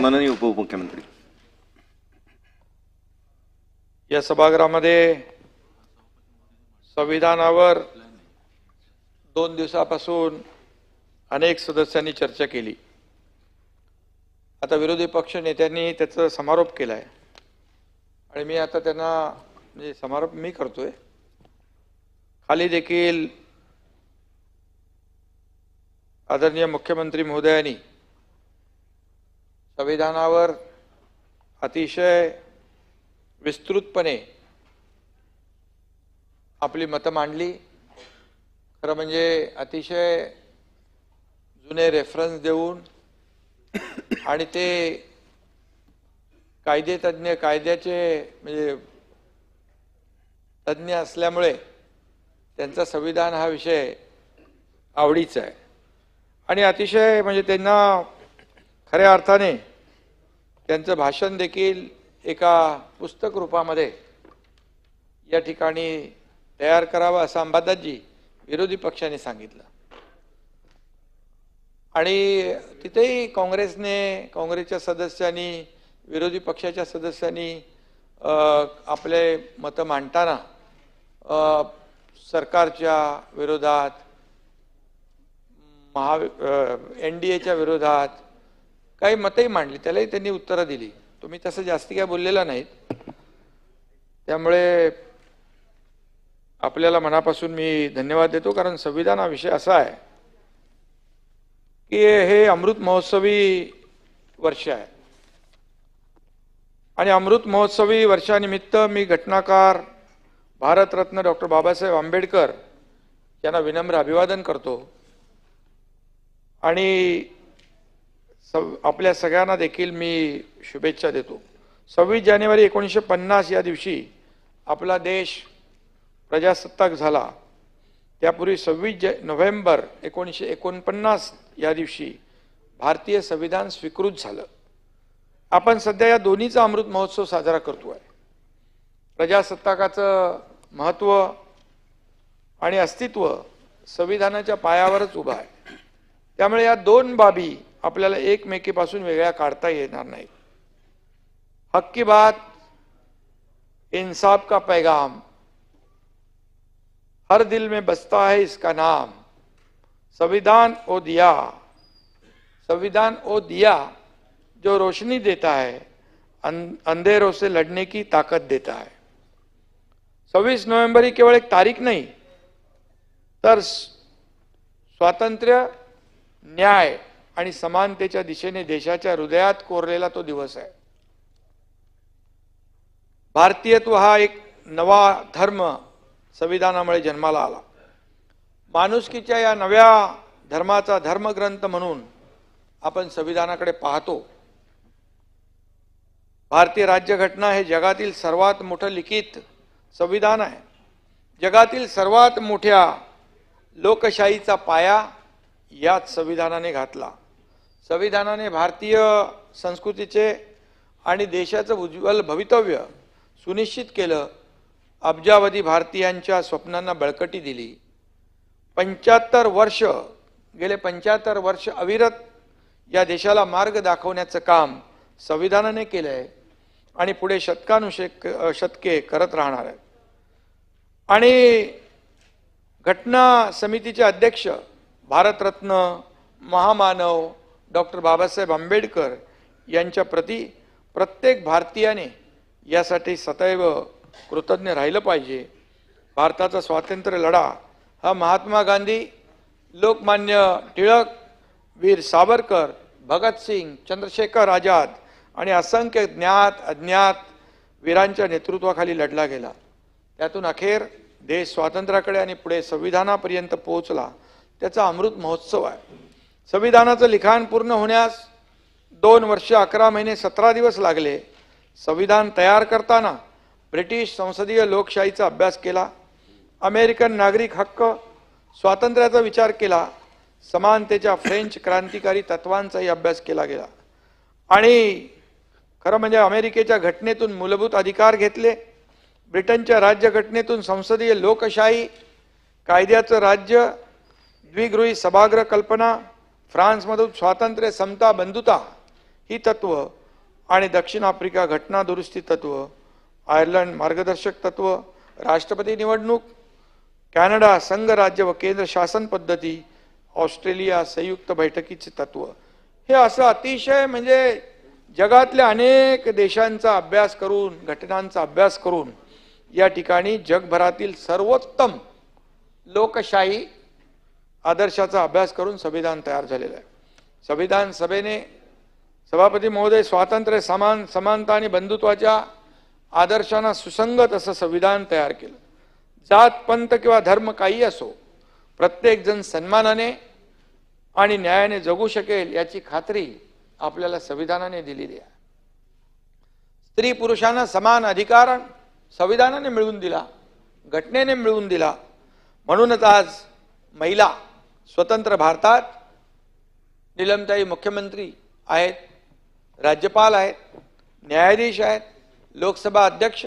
माननीय उपमुख्यमंत्री, या सभागृहामध्ये संविधानावर 2 दिवसापासून अनेक सदस्यांनी चर्चा केली। आता विरोधी पक्ष नेत्यांनी त्याचा समारोप केलाय आणि मी आता त्यांना म्हणजे समारोप मी करतोय। खाली देखील आदरणीय मुख्यमंत्री महोदयांनी संविधानावर अतिशय विस्तृतपणे आपली मतं मांडली। खरं म्हणजे अतिशय जुने रेफरन्स देऊन आणि ते कायदेतज्ञ कायद्याचे म्हणजे तज्ञ असल्यामुळे त्यांचा संविधान हा विषय आवडीचा आहे आणि अतिशय म्हणजे त्यांना खऱ्या अर्थाने त्यांचं भाषण देखील एका पुस्तक रूपामध्ये या ठिकाणी तयार करावं असं अंबादासजी विरोधी पक्षाने सांगितलं आणि तिथेही काँग्रेसच्या सदस्यांनी विरोधी पक्षाच्या सदस्यांनी आपले मतं मांडताना सरकारच्या विरोधात NDAच्या विरोधात काही मतही मांडली, त्यालाही त्यांनी उत्तरं दिली। तुम्ही तसं जास्ती काय बोललेला नाहीत, त्यामुळे आपल्याला मनापासून मी धन्यवाद देतो। कारण संविधान हा विषय असा आहे की हे अमृत महोत्सवी वर्ष आहे आणि अमृत महोत्सवी वर्षानिमित्त मी घटनाकार भारतरत्न डॉक्टर बाबासाहेब आंबेडकर यांना विनम्र अभिवादन करतो आणि आपल्या सगळ्यांना देखील मी शुभेच्छा देतो। 26 जानेवारी 1950 या दिवशी आपला देश प्रजासत्ताक झाला। त्यापूर्वी 26 नोव्हेंबर 1949 या दिवशी भारतीय संविधान स्वीकृत झालं। आपण सध्या या दोन्हीचा अमृत महोत्सव साजरा करतोय। प्रजासत्ताकाचं महत्त्व आणि अस्तित्व संविधानाच्या पायावरच उभं आहे, त्यामुळे या दोन बाबी आपल्याला एकमेकीपासून वेगळ्या काढता येणार नाहीत। हक की बात, इंसाफ का पैगाम, हर दिल में बसता है इसका नाम, संविधान ओ दिया जो रोशनी देता है, अंधेरों से लड़ने की ताकत देता है। 26 नोव्हेंबर ही केवळ एक तारीख नाही, तर स्वातंत्र्य, न्याय आणि समानतेच्या दिशेने देशाच्या हृदयात कोरलेला तो दिवस आहे। भारतीयत्व हा एक नवा धर्म संविधानामुळे जन्माला आला। माणुसकीच्या या नव्या धर्माचा धर्मग्रंथ म्हणून आपण संविधानाकडे पाहतो। भारतीय राज्यघटना हे जगातील सर्वात मोठं लिखित संविधान आहे। जगातील सर्वात मोठ्या लोकशाहीचा पाया याच संविधानाने घातला। संविधानाने भारतीय संस्कृतीचे आणि देशाचं उज्ज्वल भवितव्य सुनिश्चित केलं। अब्जावधी भारतीयांच्या स्वप्नांना बळकटी दिली। गेले 75 वर्ष अविरत या देशाला मार्ग दाखवण्याचं काम संविधानाने केलंय आणि पुढे शतके करत राहणार आहे। आणि घटना समितीचे अध्यक्ष भारतरत्न महामानव डॉक्टर बाबासाहेब आंबेडकर यांच्या प्रती प्रत्येक भारतीयाने यासाठी सदैव कृतज्ञ राहिलं पाहिजे। भारताचा स्वातंत्र्य लढा हा महात्मा गांधी, लोकमान्य टिळक, वीर सावरकर, भगतसिंग, चंद्रशेखर आझाद आणि असंख्य ज्ञात अज्ञात वीरांच्या नेतृत्वाखाली लढला गेला। त्यातून अखेर देश स्वातंत्र्याकडे आणि पुढे संविधानापर्यंत पोहोचला। त्याचा अमृत महोत्सव आहे। संविधानाचं लिखाण पूर्ण होण्यास 2 वर्ष 11 महिने 17 दिवस लागले। संविधान तयार करताना ब्रिटिश संसदीय लोकशाहीचा अभ्यास केला, अमेरिकन नागरिक हक्क, स्वातंत्र्याचा विचार केला, समानतेच्या फ्रेंच क्रांतिकारी तत्वांचाही अभ्यास केला गेला आणि खरं म्हणजे अमेरिकेच्या घटनेतून मूलभूत अधिकार घेतले, ब्रिटनच्या राज्यघटनेतून संसदीय लोकशाही, कायद्याचं राज्य, द्विगृही सभागृह कल्पना, फ्रान्समधून स्वातंत्र्य, समता, बंधुता ही तत्व आणि दक्षिण आफ्रिका घटना दुरुस्ती तत्व, आयर्लंड मार्गदर्शक तत्व, राष्ट्रपती निवडणूक, कॅनडा संघ राज्य व केंद्र शासन पद्धती, ऑस्ट्रेलिया संयुक्त बैठकीचे तत्व, हे असं अतिशय म्हणजे जगातल्या अनेक देशांचा अभ्यास करून, घटनांचा अभ्यास करून या ठिकाणी जगभरातील सर्वोत्तम लोकशाही आदर्शाचा अभ्यास करून संविधान तयार झालेलं आहे. संविधान सभेने सभापती महोदय स्वातंत्र्य, समानता आणि बंधुत्वाच्या आदर्शांना सुसंगत असं संविधान तयार केलं. जात पंथ किंवा धर्म काही असो, प्रत्येक जण सन्मानाने आणि न्यायाने जगू शकेल याची खात्री आपल्याला संविधानाने दिलेली आहे. स्त्री पुरुषांना समान अधिकार संविधानाने मिळवून दिला, घटनेने मिळवून दिला. म्हणूनच आज महिला स्वतंत्र भारतात नीलमताई मुख्यमंत्री आहेत, राज्यपाल आहेत, न्यायाधीश आहेत, लोकसभा अध्यक्ष,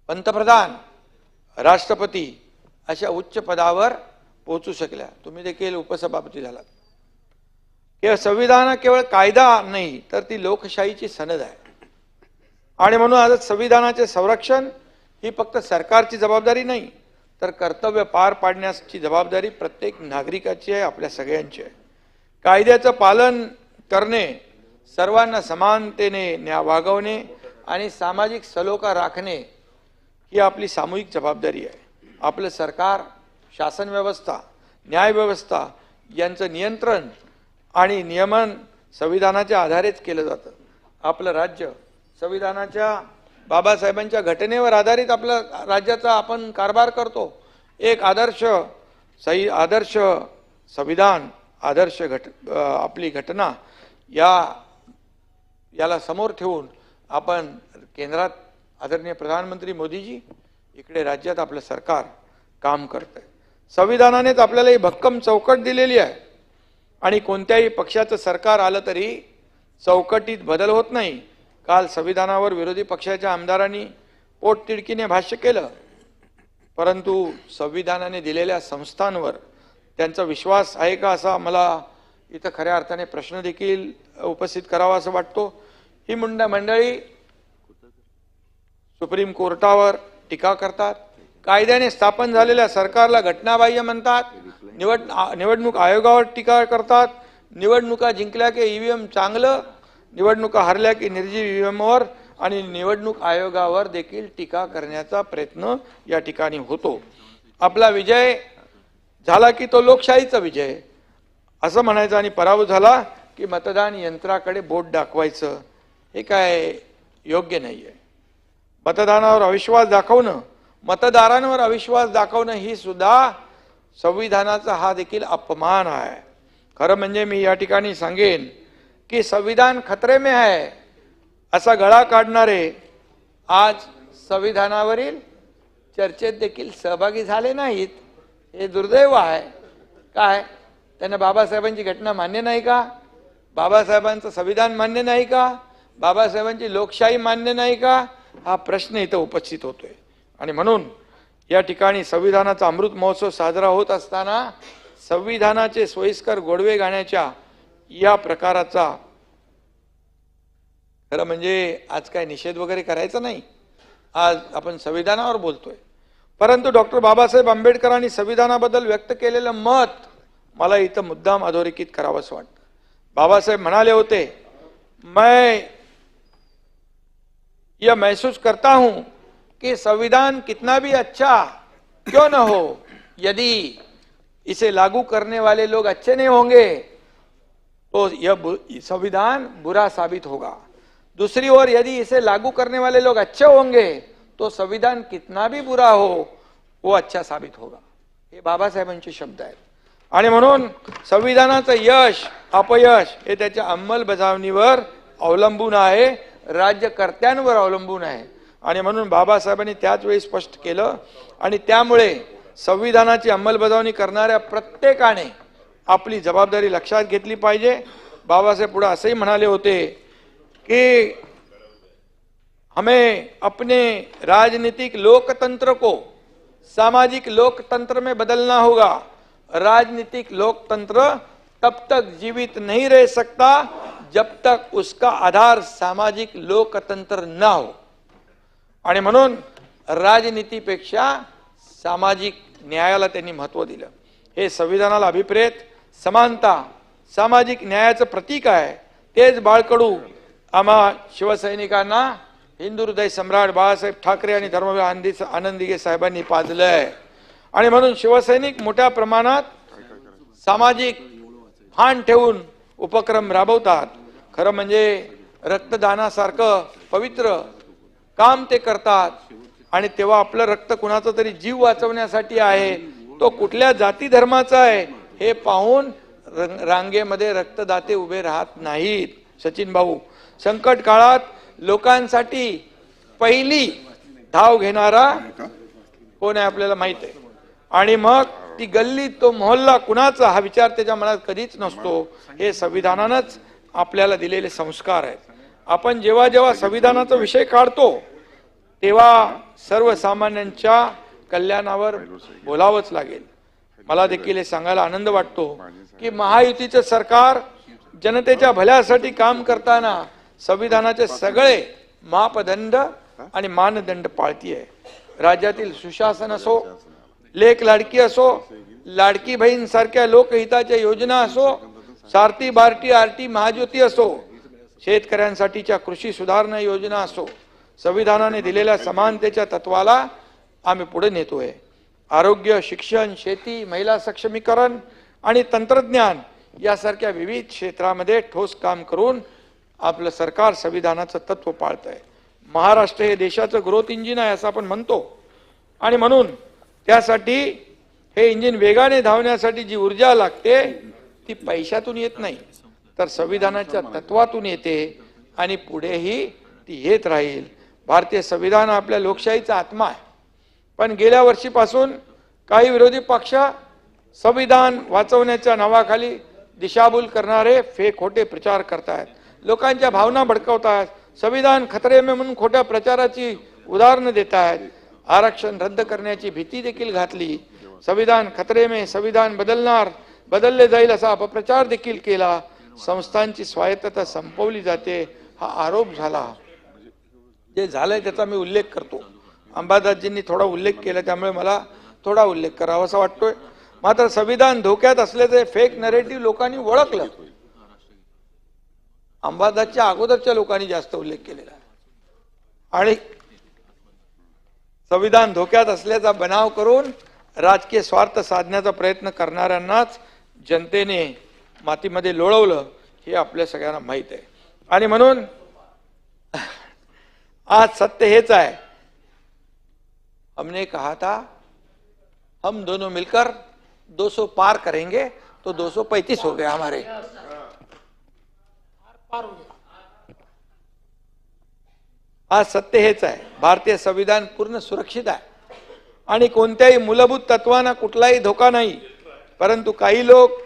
पंतप्रधान, राष्ट्रपती अशा उच्च पदावर पोहोचू शकल्या. तुम्ही देखील उपसभापती झालात. हे संविधान केवळ कायदा नाही तर ती लोकशाहीची सनद आहे. आणि म्हणून आज संविधानाचे संरक्षण ही फक्त सरकारची जबाबदारी नाही तर कर्तव्य पार पाडण्याची जबाबदारी प्रत्येक नागरिकाची आहे, आपल्या सगळ्यांची आहे. कायद्याचं पालन करणे, सर्वांना समानतेने वागवणे आणि सामाजिक सलोखा राखणे ही आपली सामूहिक जबाबदारी आहे. आपलं सरकार, शासन व्यवस्था, न्याय व्यवस्था यांचं नियंत्रण आणि नियमन संविधानाच्या आधारेच केलं जातं. आपलं राज्य संविधानाच्या, बाबासाहेबांच्या घटनेवर आधारित आपल्या राज्याचा आपण कारभार करतो. एक आदर्श संविधान, आदर्श आपली घटना याला समोर ठेवून आपण केंद्रात आदरणीय प्रधानमंत्री मोदीजी, इकडे राज्यात आपलं सरकार काम करतंय. संविधानानेच आपल्याला ही भक्कम चौकट दिलेली आहे आणि कोणत्याही पक्षाचं सरकार आलं तरी चौकटीत बदल होत नाही. काल संविधानावर विरोधी पक्षाच्या आमदारांनी पोटतिडकीने भाष्य केलं, परंतु संविधानाने दिलेल्या संस्थांवर त्यांचा विश्वास आहे का असा मला इथं खऱ्या अर्थाने प्रश्न देखील उपस्थित करावा असं वाटतो. ही मंडळी सुप्रीम कोर्टावर टीका करतात, कायद्याने स्थापन झालेल्या सरकारला घटनाबाह्य म्हणतात, निवडणूक आयोगावर टीका करतात, निवडणुका जिंकल्या की ईव्हीएम चांगलं, निवडणुका हरल्या की निर्जीव ईव्हीएमवर आणि निवडणूक आयोगावर देखील टीका करण्याचा प्रयत्न या ठिकाणी होतो. आपला विजय झाला की तो लोकशाहीचा विजय असं म्हणायचं आणि पराभव झाला की मतदान यंत्राकडे बोट दाखवायचं, हे काय योग्य नाहीये. मतदानावर अविश्वास दाखवणं, मतदारांवर अविश्वास दाखवणं ही सुद्धा संविधानाचा हा देखील अपमान आहे. खरं म्हणजे मी या ठिकाणी सांगेन की संविधान खतरे में है असा गळा काढणारे आज संविधानावरील चर्चेत देखील सहभागी झाले नाहीत. हे दुर्दैव आहे. काय त्यांना बाबासाहेबांची घटना मान्य नाही का? बाबासाहेबांचं संविधान मान्य नाही का? बाबासाहेबांची लोकशाही मान्य नाही का? हा प्रश्न इथं उपस्थित होतोय. आणि म्हणून या ठिकाणी संविधानाचा अमृत महोत्सव साजरा होत असताना संविधानाचे सोयीस्कर गोडवे गाण्याच्या या प्रकाराचा खरं म्हणजे आज काय निषेध वगैरे करायचा नाही. आज आपण संविधानावर बोलतोय, परंतु डॉक्टर बाबासाहेब आंबेडकरांनी संविधानाबद्दल व्यक्त केलेलं मत मला इथं मुद्दाम अधोरेखित करावंसं वाटतं. बाबासाहेब म्हणाले होते, मैं यह महसूस करता हूं कि संविधान कितना भी अच्छा क्यों न हो, यदि इसे लागू करने वाले लोग अच्छे नहीं होंगे तो यह संविधान बुरा साबित होगा. दूसरी ओर यदि इसे लागू करने वाले लोग अच्छे होंगे तो संविधान कितना भी बुरा हो वो अच्छा साबित होगा. हे बाबासाहेबांचे शब्द आहेत. आणि म्हणून संविधानाचं यश अपयश हे त्याच्या अंमलबजावणीवर अवलंबून आहे, राज्यकर्त्यांवर अवलंबून आहे. आणि म्हणून बाबासाहेबांनी त्याच वेळी स्पष्ट केलं आणि त्यामुळे संविधानाची अंमलबजावणी करणाऱ्या प्रत्येकाने आपली जबाबदारी लक्षात घेतली पाहिजे. बाबासाहेब पुढे असंही म्हणाले होते कि हमें अपने राजनीतिक लोकतंत्र को सामाजिक लोकतंत्र में बदलना होगा. राजनीतिक लोकतंत्र तब तक जीवित नहीं रह सकता जब तक उसका आधार सामाजिक लोकतंत्र न हो. आणि म्हणून राजनीतीपेक्षा सामाजिक न्यायाला त्यांनी महत्त्व दिलं. हे संविधानाला अभिप्रेत समानता सामाजिक न्यायाचं प्रतीक आहे. तेच बाळकडू आम्हा शिवसैनिकांना हिंदू हृदय सम्राट बाळासाहेब ठाकरे आणि धर्मवीर आनंदीगे साहेबांनी पाजलंय. आणि म्हणून शिवसैनिक मोठ्या प्रमाणात सामाजिक भान ठेवून उपक्रम राबवतात. खरं म्हणजे रक्तदानासारखं पवित्र काम ते करतात. आणि तेव्हा आपलं रक्त कुणाचा तरी जीव वाचवण्यासाठी आहे, तो कुठल्या जाती धर्माचा आहे हे पाहून रांगेमध्ये रक्तदाते उभे राहत नाहीत. सचिन भाऊ, संकट काळात लोकांसाठी पहिली धाव घेणारा कोण आहे आपल्याला माहित आहे. आणि मग ती गल्ली तो मोहल्ला कुणाचा हा विचार त्याच्या मनात कधीच नसतो. हे संविधानानंच आपल्याला दिलेले संस्कार आहेत. आपण जेव्हा जेव्हा संविधानाचा विषय काढतो तेव्हा सर्वसामान्यांच्या कल्याणावर बोलावंच लागेल. मला देखील हे सांगायला आनंद वाटतो की महायुतीचं सरकार जनतेच्या भल्यासाठी काम करताना संविधानाचे सगळे मापदंड आणि मानदंड पाळतीये. राज्यातील सुशासन असो, लेक लाडकी असो, लाडकी बहीण सारख्या लोकहिताच्या योजना असो, सारथी बार्टी आरटी महाज्योती असो, शेतकऱ्यांसाठीच्या कृषी सुधारणा योजना असो, संविधानाने दिलेल्या समानतेच्या तत्वाला आम्ही पुढे नेतोय. आरोग्य, शिक्षण, शेती, महिला सक्षमीकरण आणि तंत्रज्ञान यासारख्या विविध क्षेत्रामध्ये ठोस काम करून आपलं सरकार संविधानाचं तत्व पाळतंय. महाराष्ट्र हे देशाचं ग्रोथ इंजिन आहे असं आपण म्हणतो. आणि म्हणून त्यासाठी हे इंजिन वेगाने धावण्यासाठी जी ऊर्जा लागते ती पैशातून येत नाही, तर संविधानाच्या तत्वातून येते आणि पुढेही ती येत राहील. भारतीय संविधान आपल्या लोकशाहीचा आत्मा आहे. पण गेल्या वर्षीपासून काही विरोधी पक्ष संविधान वाचवण्याच्या नावाखाली दिशाभूल करणारे फेक खोटे प्रचार करतायत, लोकांच्या भावना भडकवतायत, संविधान खतरे में म्हणून खोट्या प्रचाराची उदाहरणं देत आहेत. आरक्षण रद्द करण्याची भीती देखील घातली. संविधान खतरे में, संविधान बदलले जाईल असा अपप्रचार देखील केला. संस्थांची स्वायत्तता संपवली जाते हा आरोप झाला. जे झालंय त्याचा मी उल्लेख करतो. अंबादासजींनी थोडा उल्लेख केला त्यामुळे मला थोडा उल्लेख करावा असा वाटतोय. मात्र संविधान धोक्यात असल्याचे फेक नरेटिव्ह लोकांनी ओळखलं. अंबादासच्या अगोदरच्या लोकांनी जास्त उल्लेख केलेला आहे. आणि संविधान धोक्यात असल्याचा बनाव करून राजकीय स्वार्थ साधण्याचा प्रयत्न करणाऱ्यांनाच जनतेने मातीमध्ये लोळवलं हे आपल्या सगळ्यांना माहित आहे. आणि म्हणून आज सत्य हेच आहे. हमने कहा था हम दोनों मिलकर 200 पार करेंगे तो 235 हो गए हमारे. आज सत्य हेच आहे. भारतीय संविधान पूर्ण सुरक्षित आहे आणि कोणत्याही मूलभूत तत्वांना कुठलाही धोका नाही. परंतु काही लोक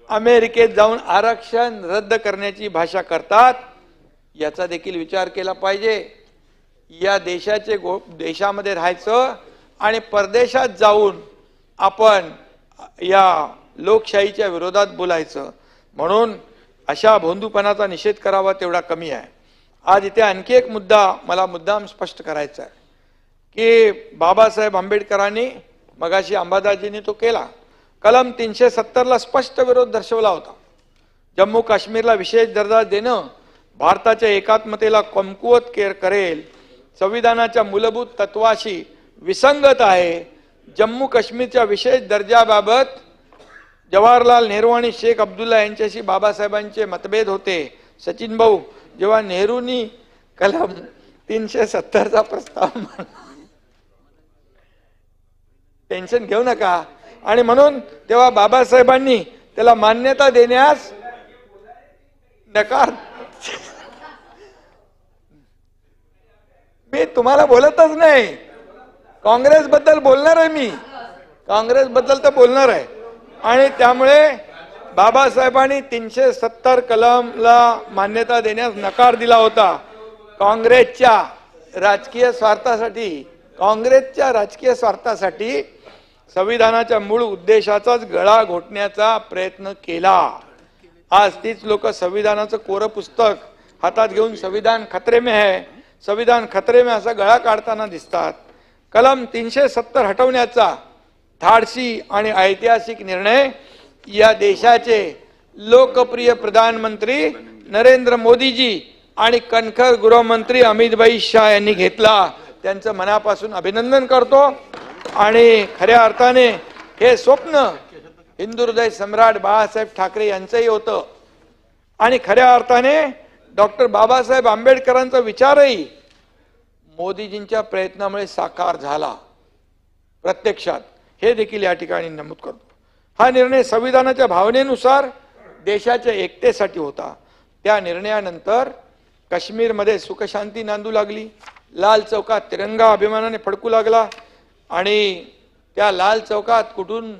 अमेरिकेत जाऊन आरक्षण रद्द करण्याची भाषा करतात. याचा देखील विचार केला पाहिजे. या देशामध्ये राहायचं आणि परदेशात जाऊन आपण या लोकशाहीच्या विरोधात बोलायचं. म्हणून अशा भोंदूपणाचा निषेध करावा तेवढा कमी आहे. आज इथे आणखी एक मुद्दा मला मुद्दाम स्पष्ट करायचा आहे की बाबासाहेब आंबेडकरांनी मगाशी अंबादासजींनी तो केला. कलम 370 स्पष्ट विरोध दर्शवला होता. जम्मू काश्मीरला विशेष दर्जा देणं भारताच्या एकात्मतेला कमकुवत करेल, संविधानाच्या मूलभूत तत्वाशी विसंगत आहे. जम्मू काश्मीरच्या विशेष दर्जाबाबत जवाहरलाल नेहरू आणि शेख अब्दुल्ला यांच्याशी बाबासाहेबांचे मतभेद होते. सचिन भाऊ, जेव्हा नेहरूंनी कलम 370 प्रस्ताव टेन्शन घेऊ नका, आणि म्हणून तेव्हा बाबासाहेबांनी त्याला मान्यता देण्यास नकार. मी तुम्हाला बोलतच नाही, काँग्रेस बद्दल बोलणार आहे. मी काँग्रेस बद्दल तर बोलणार आहे. आणि त्यामुळे बाबासाहेबांनी 370 कलमला मान्यता देण्यास नकार दिला होता. काँग्रेसच्या राजकीय स्वार्थासाठी संविधानाच्या मूळ उद्देशाचाच गळा घोटण्याचा प्रयत्न केला. आज तीच लोक संविधानाचं कोरं पुस्तक हातात घेऊन संविधान खतरे में है, संविधान खतरे में असा गळा काढताना दिसतात. कलम 370 हटवण्याचा धाडसी आणि ऐतिहासिक निर्णय या देशाचे लोकप्रिय प्रधानमंत्री नरेंद्र मोदीजी आणि कणखर गृहमंत्री अमित भाई शाह यांनी घेतला. त्यांचं मनापासून अभिनंदन करतो. आणि खऱ्या अर्थाने हे स्वप्न हिंदू हृदय सम्राट बाळासाहेब ठाकरे यांचंही होतं. आणि खऱ्या अर्थाने डॉक्टर बाबासाहेब आंबेडकरांचा विचारही मोदीजींच्या प्रयत्नामुळे साकार झाला प्रत्यक्षात, हे देखील या ठिकाणी नमूद करतो. हा निर्णय संविधानाच्या भावनेनुसार देशाच्या एकतेसाठी होता. त्या निर्णयानंतर काश्मीरमध्ये सुखशांती नांदू लागली. लाल चौकात तिरंगा अभिमानाने फडकू लागला. आणि त्या लाल चौकात कुठून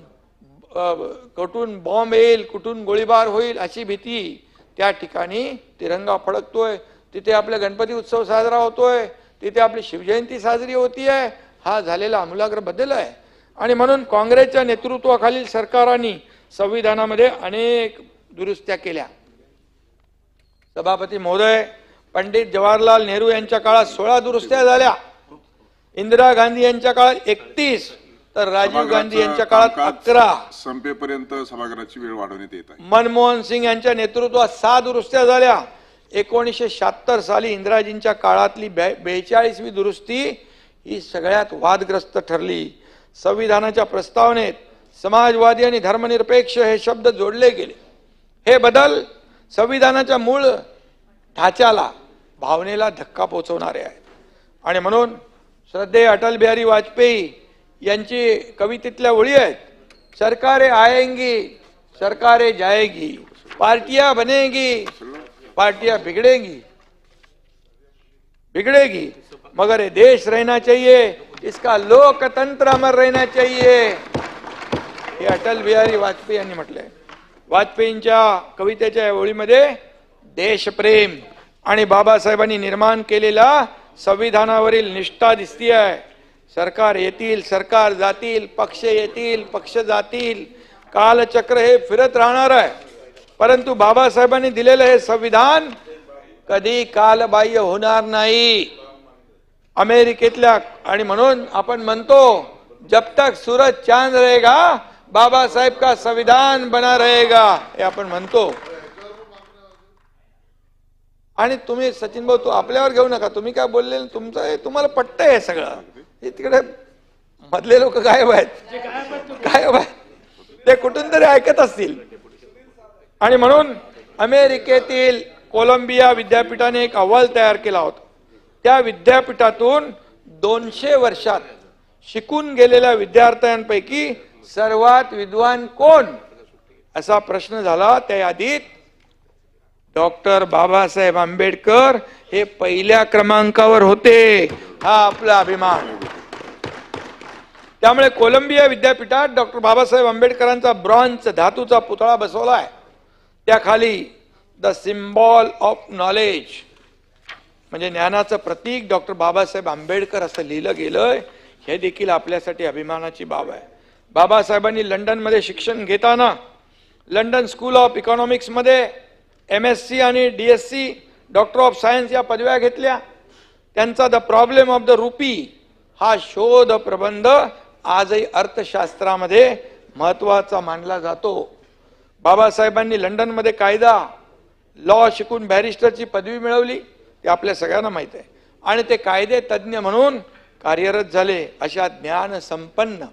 बॉम्ब येईल, कुठून गोळीबार होईल अशी भीती. त्या ठिकाणी तिरंगा फडकतोय. तिथे आपला गणपती उत्सव साजरा होतोय. तिथे आपली शिवजयंती साजरी होती आहे. हा झालेला आमूलाग्र बदल आहे. आणि म्हणून काँग्रेसच्या नेतृत्वाखालील सरकारांनी संविधानामध्ये अनेक दुरुस्त्या केल्या. सभापती महोदय, पंडित जवाहरलाल नेहरू यांच्या काळात 16 दुरुस्त्या झाल्या. इंदिरा गांधी यांच्या काळात 31, तर राजीव गांधी यांच्या काळात 11. संपेपर्यंत सभागृहाची वेळ वाढवण्यात येत आहे. मनमोहन सिंग यांच्या नेतृत्वात 6 दुरुस्त्या झाल्या. 1976 साली इंदिराजींच्या काळातली 42वी दुरुस्ती ही सगळ्यात वादग्रस्त ठरली. संविधानाच्या प्रस्तावनेत समाजवादी आणि धर्मनिरपेक्ष हे शब्द जोडले गेले. हे बदल संविधानाच्या मूळ ढाच्याला, भावनेला धक्का पोहोचवणारे आहेत. आणि म्हणून श्रद्धेय अटल बिहारी वाजपेयी यांची कवितेतल्या ओळी आहेत. सरकारें आएंगी, सरकारें जाएगी, पार्टियां बनेगी, पार्टियां बिगड़ेगी, मगर ये देश रहना चाहिए, इसका लोकतंत्र अमर रहना चाहिए, हे अटल बिहारी वाजपेयी यांनी म्हटलंय. वाजपेयींच्या कवितेच्या ओळीमध्ये देशप्रेम आणि बाबासाहेबांनी निर्माण केलेला संविधानावरील निष्ठा दिसती आहे. सरकार येतील, सरकार जातील, पक्ष येतील, पक्ष जातील, कालचक्र हे फिरत राहणार आहे. परंतु बाबासाहेबांनी दिलेलं हे संविधान कधी कालबाह्य होणार नाही. अमेरिकेतल्या, आणि म्हणून आपण म्हणतो जब तक सूरज चांद रहेगा बाबा साहेब का संविधान बना रहेगा, हे आपण म्हणतो. आणि तुम्ही सचिन भाऊ, तू आपल्यावर घेऊ नका, तुम्ही काय बोलले तुमचं तुम्हाला पटतंय हे सगळं. हे तिकडे मधले लोक गायब आहेत, गायब आहेत, ते कुठून तरी ऐकत असतील. आणि म्हणून अमेरिकेतील कोलंबिया विद्यापीठाने एक अहवाल तयार केला होता. त्या विद्यापीठातून 200 वर्षात शिकून गेलेल्या विद्यार्थ्यांपैकी सर्वात विद्वान कोण असा प्रश्न झाला. त्या यादीत डॉक्टर बाबासाहेब आंबेडकर हे पहिल्या क्रमांकावर होते. हा आपला अभिमान. त्यामुळे कोलंबिया विद्यापीठात डॉक्टर बाबासाहेब आंबेडकरांचा ब्रॉन्झ धातूचा पुतळा बसवलाय. त्याखाली द सिम्बॉल ऑफ नॉलेज म्हणजे ज्ञानाचं प्रतीक डॉक्टर बाबासाहेब आंबेडकर असं लिहिलं गेलंय. हे देखील आपल्यासाठी अभिमानाची बाब आहे. बाबासाहेबांनी लंडनमध्ये शिक्षण घेताना लंडन स्कूल ऑफ इकॉनॉमिक्स मध्ये MSc आणि DSc डॉक्टर ऑफ सायन्स या पदव्या घेतल्या. त्यांचा the problem of the rupee हा शोध प्रबंध आजही अर्थशास्त्रामध्ये महत्वाचा मानला जातो. बाबासाहेबांनी लंडनमध्ये कायदा लॉ शिकून बॅरिस्टरची पदवी मिळवली, ते आपल्या सगळ्यांना माहित आहे. आणि ते कायदे तज्ज्ञ म्हणून कार्यरत झाले. अशा ज्ञान संपन्न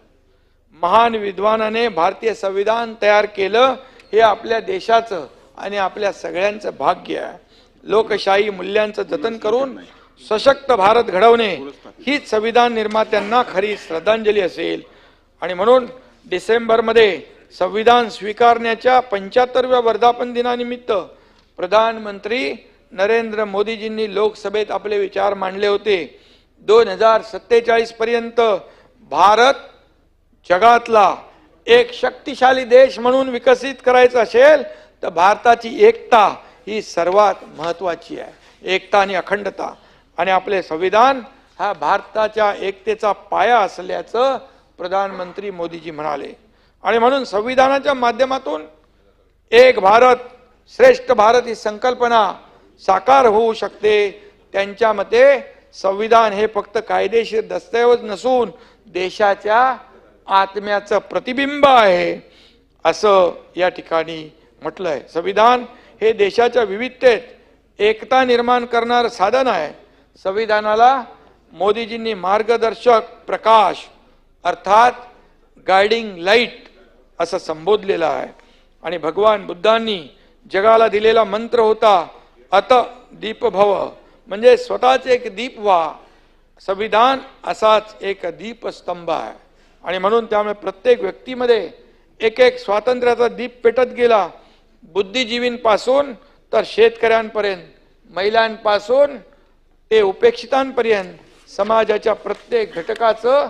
महान विद्वानाने भारतीय संविधान तयार केलं. हे आपल्या देशाचं आणि आपल्या सगळ्यांचं भाग्य आहे. लोकशाही मूल्यांचं जतन करून सशक्त भारत घडवणे हीच संविधान निर्मात्यांना खरी श्रद्धांजली असेल. आणि म्हणून डिसेंबरमध्ये संविधान स्वीकारण्याच्या 75व्या वर्धापन दिनानिमित्त प्रधानमंत्री नरेंद्र मोदीजींनी लोकसभेत आपले विचार मांडले होते. 2047 पर्यंत भारत जगातला एक शक्तिशाली देश म्हणून विकसित करायचा असेल तर भारताची एकता ही सर्वात महत्वाची आहे. एकता आणि अखंडता. आणि आपले संविधान हा भारताच्या एकतेचा पाया असल्याचं प्रधानमंत्री मोदीजी म्हणाले. आणि म्हणून संविधानाच्या माध्यमातून एक भारत श्रेष्ठ भारत ही संकल्पना साकार होऊ शकते. त्यांच्या मते संविधान हे फक्त कायदेशीर दस्तऐवज नसून देशाच्या आत्म्याचं प्रतिबिंब आहे असं या ठिकाणी म्हटलंय. संविधान हे देशाच्या विविधतेत एकता निर्माण करणारं साधन आहे. संविधानाला मोदीजींनी मार्गदर्शक प्रकाश अर्थात गायडिंग लाईट असं संबोधलेलं आहे. आणि भगवान बुद्धांनी जगाला दिलेला मंत्र होता अत दीप भव, म्हणजे स्वतःच एक दीप व्हा. संविधान असाच एक दीपस्तंभ आहे. आणि म्हणून त्यामुळे प्रत्येक व्यक्तीमध्ये एक एक स्वातंत्र्याचा दीप पेटत गेला. बुद्धिजीवींपासून तर शेतकऱ्यांपर्यंत, महिलांपासून ते उपेक्षितांपर्यंत समाजाच्या प्रत्येक घटकाचं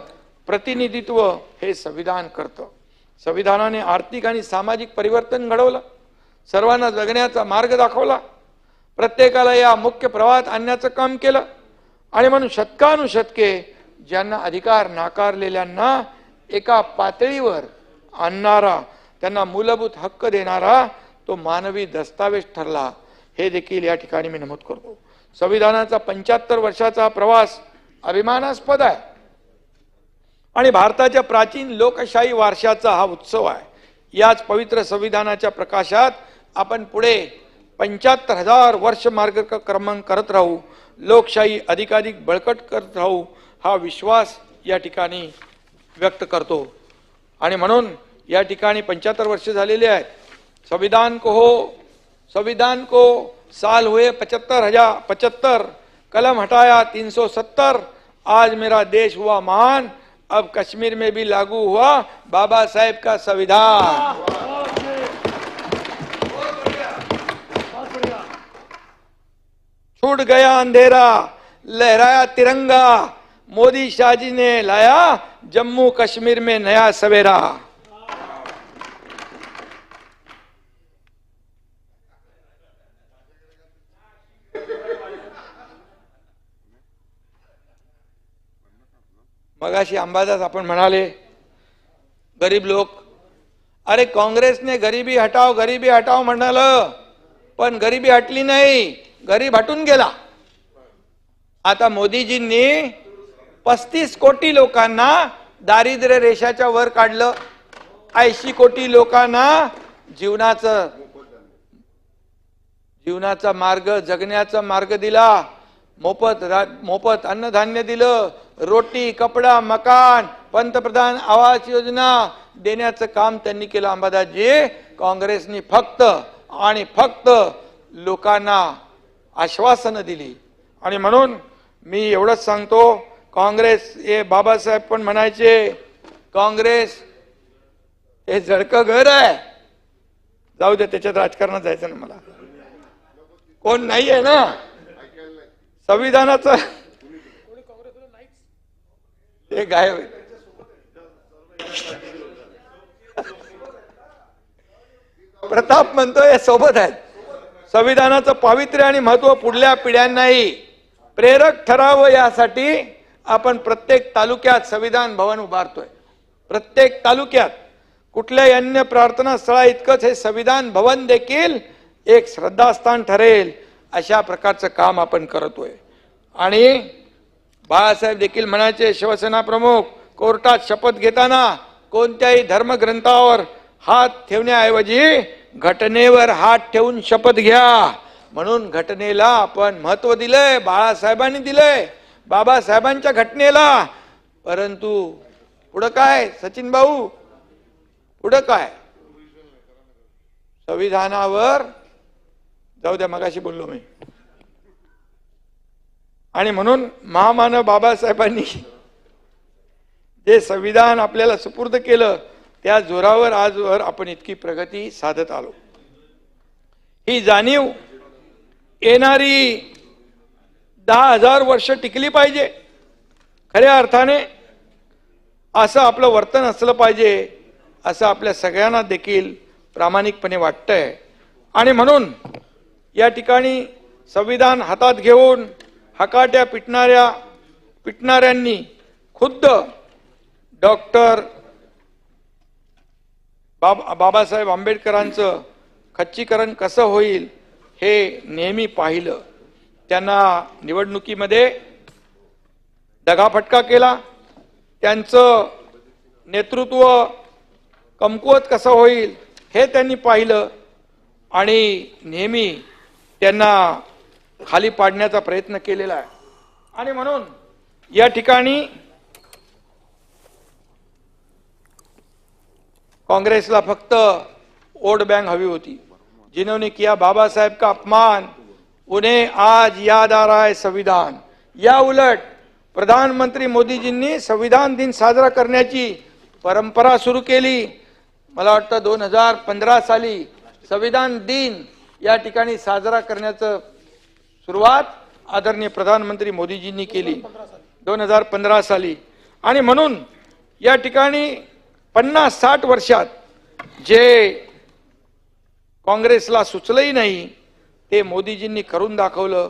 प्रतिनिधित्व हे संविधान करतं. संविधानाने आर्थिक आणि सामाजिक परिवर्तन घडवलं, सर्वांना जगण्याचा मार्ग दाखवला, प्रत्येकाला या मुख्य प्रवाहात आणण्याचं काम केलं. आणि म्हणून शतकानुशतके ज्यांना अधिकार नाकारलेल्यांना एका पातळीवर आणणारा, त्यांना मूलभूत हक्क देणारा तो मानवी दस्तावेज ठरला, हे देखील या ठिकाणी मी नमूद करतो. संविधानाचा 75 वर्षाचा प्रवास अभिमानास्पद आहे आणि भारताच्या प्राचीन लोकशाही वारशाचा हा उत्सव आहे. याच पवित्र संविधानाच्या प्रकाशात आपण पुढे 75,000 वर्ष मार्गक्रमण करत राहू, लोकशाही अधिकाधिक बळकट करत राहू, हा विश्वास या ठिकाणी व्यक्त करतो. आणि म्हणून या ठिकाणी 75 वर्ष झालेले आहेत. संविधान को साल हुए 75, कलम हटाया 370, आज मेरा देश हुआ महान, अब कश्मीर में भी लागू हुआ बाबा साहेब का संविधान. छूट गया अंधेरा, लहराया तिरंगा, मोदी शाह जी ने लाया जम्मू कश्मीर में नया सवेरा. मगाशी अंबादास आपण म्हणाले गरीब लोक, अरे काँग्रेसने गरीबी हटाव म्हणालं, पण गरीबी हटली नाही, गरीब हटून गेला. आता मोदीजींनी 35 कोटी लोकांना दारिद्र्य रेषाच्या वर काढलं, 80 कोटी लोकांना जीवनाचा मार्ग, जगण्याचा मार्ग दिला, मोफत अन्नधान्य दिलं, रोटी, कपडा, मकान, पंतप्रधान आवास योजना देण्याचं काम त्यांनी केलं. अंबादासजी, काँग्रेसनी फक्त आणि फक्त लोकांना आश्वासनं दिली. आणि म्हणून मी एवढंच सांगतो, काँग्रेस हे बाबासाहेब पण म्हणायचे, काँग्रेस हे जळकं घर आहे. जाऊ दे, त्याच्यात राजकारणात जायचं ना, मला कोण नाही आहे ना. संविधानाचं ते गायब प्रताप म्हणतोय सोबत आहेत. संविधानाचं पावित्र्य आणि महत्व पुढल्या पिढ्यांनाही प्रेरक ठरावं यासाठी आपण प्रत्येक तालुक्यात संविधान भवन उभारतोय. प्रत्येक तालुक्यात कुठल्याही अन्य प्रार्थना स्थळा इतकंच हे संविधान भवन देखील एक श्रद्धास्थान ठरेल अशा प्रकारचं काम आपण करतोय. आणि बाळासाहेब देखील म्हणायचे, शिवसेना प्रमुख, कोर्टात शपथ घेताना कोणत्याही धर्मग्रंथावर हात ठेवण्याऐवजी घटनेवर हात ठेवून शपथ घ्या. म्हणून घटनेला आपण महत्व दिलंय, बाळासाहेबांनी दिलंय, बाबासाहेबांच्या घटनेला. परंतु पुढं काय सचिन भाऊ, पुढं काय? संविधानावर जाऊ द्या, मगाशी बोललो मी. आणि म्हणून महामानव बाबासाहेबांनी जे संविधान आपल्याला सुपूर्द केलं, त्या जोरावर आजवर आपण इतकी प्रगती साधत आलो. ही जाणीव येणारी 10,000 वर्ष टिकली पाहिजे. खऱ्या अर्थाने असं आपलं वर्तन असलं पाहिजे, असं आपल्या सगळ्यांना देखील प्रामाणिकपणे वाटतंय. आणि म्हणून या ठिकाणी संविधान हातात घेऊन हकाट्या पिटणाऱ्यांनी खुद्द डॉक्टर बाबासाहेब आंबेडकरांचं खच्चीकरण कसं होईल हे नेहमी पाहिलं. त्यांना निवडणुकीमध्ये दगाफटका केला. त्यांचं नेतृत्व कमकुवत कसं होईल हे त्यांनी पाहिलं आणि नेहमी त्यांना खाली पाडण्याचा प्रयत्न केलेला आहे. आणि म्हणून या ठिकाणी कांग्रेसला फक्त वोट बैंक हवी होती. जिन्होंने किया बाबा साहेब का अपमान उन्हें आज याद आ रहा है संविधान. या उलट प्रधानमंत्री मोदीजींनी संविधान दिन साजरा करण्याची परंपरा सुरू केली. मला वाटतं 2015 साली संविधान दिन या ठिकाणी साजरा करण्याचं सुरुवात आदरणीय प्रधानमंत्री मोदीजींनी केली 2015 साली. आणि म्हणून या ठिकाणी 50-60 वर्षात जे काँग्रेसला सुचलंही नाही ते मोदीजींनी करून दाखवलं.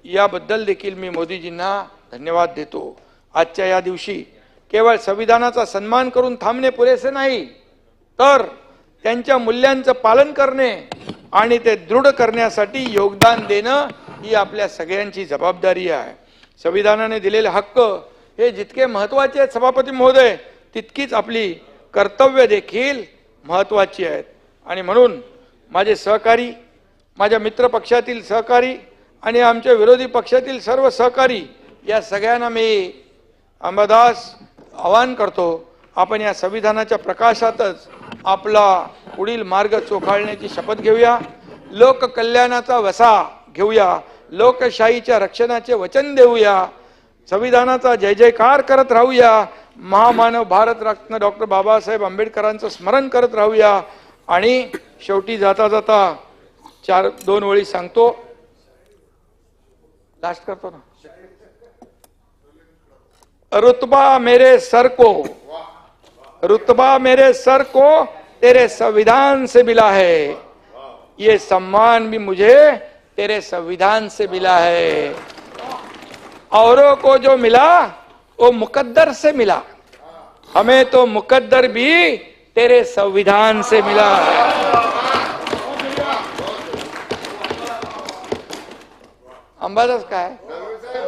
याबद्दल देखील मी मोदीजींना धन्यवाद देतो. आजच्या या दिवशी केवळ संविधानाचा सन्मान करून थांबणे पुरेसे नाही, तर त्यांच्या मूल्यांचं पालन करणे आणि ते दृढ करण्यासाठी योगदान देणं ही आपल्या सगळ्यांची जबाबदारी आहे. संविधानाने दिलेले हक्क हे जितके महत्त्वाचे आहेत सभापती महोदय, तितकीच आपली कर्तव्य देखील महत्त्वाची आहेत. आणि म्हणून माझे सहकारी, माझ्या मित्र पक्षातील सहकारी आणि आमच्या विरोधी पक्षातील सर्व सहकारी या सगळ्यांना मी अंबादास आवाहन करतो, आपण या संविधानाच्या प्रकाशातच आपला पुढील मार्ग चोखाळण्याची शपथ घेऊया. लोककल्याणाचा वसा घेऊया. लोकशाहीच्या रक्षणाचे वचन देऊया. संविधानाचा जय जयकार करत राहूया. महामानव भारतरत्न डॉक्टर बाबासाहेब आंबेडकरांचं स्मरण करत राहूया. आणि शेवटी जाता जाता 2 ओळी सांगतो, लास्ट करतो ना. रुतबा मेरे सर को, रुतबा मेरे सर को तेरे संविधान से मिला है. ये सम्मान भी मुझे तेरे संविधान से मिला है. औरों को जो मिला वो मुकद्दर से मिला, हमें तो मुकद्दर भी तेरे संविधान से मिला. अंबादास काय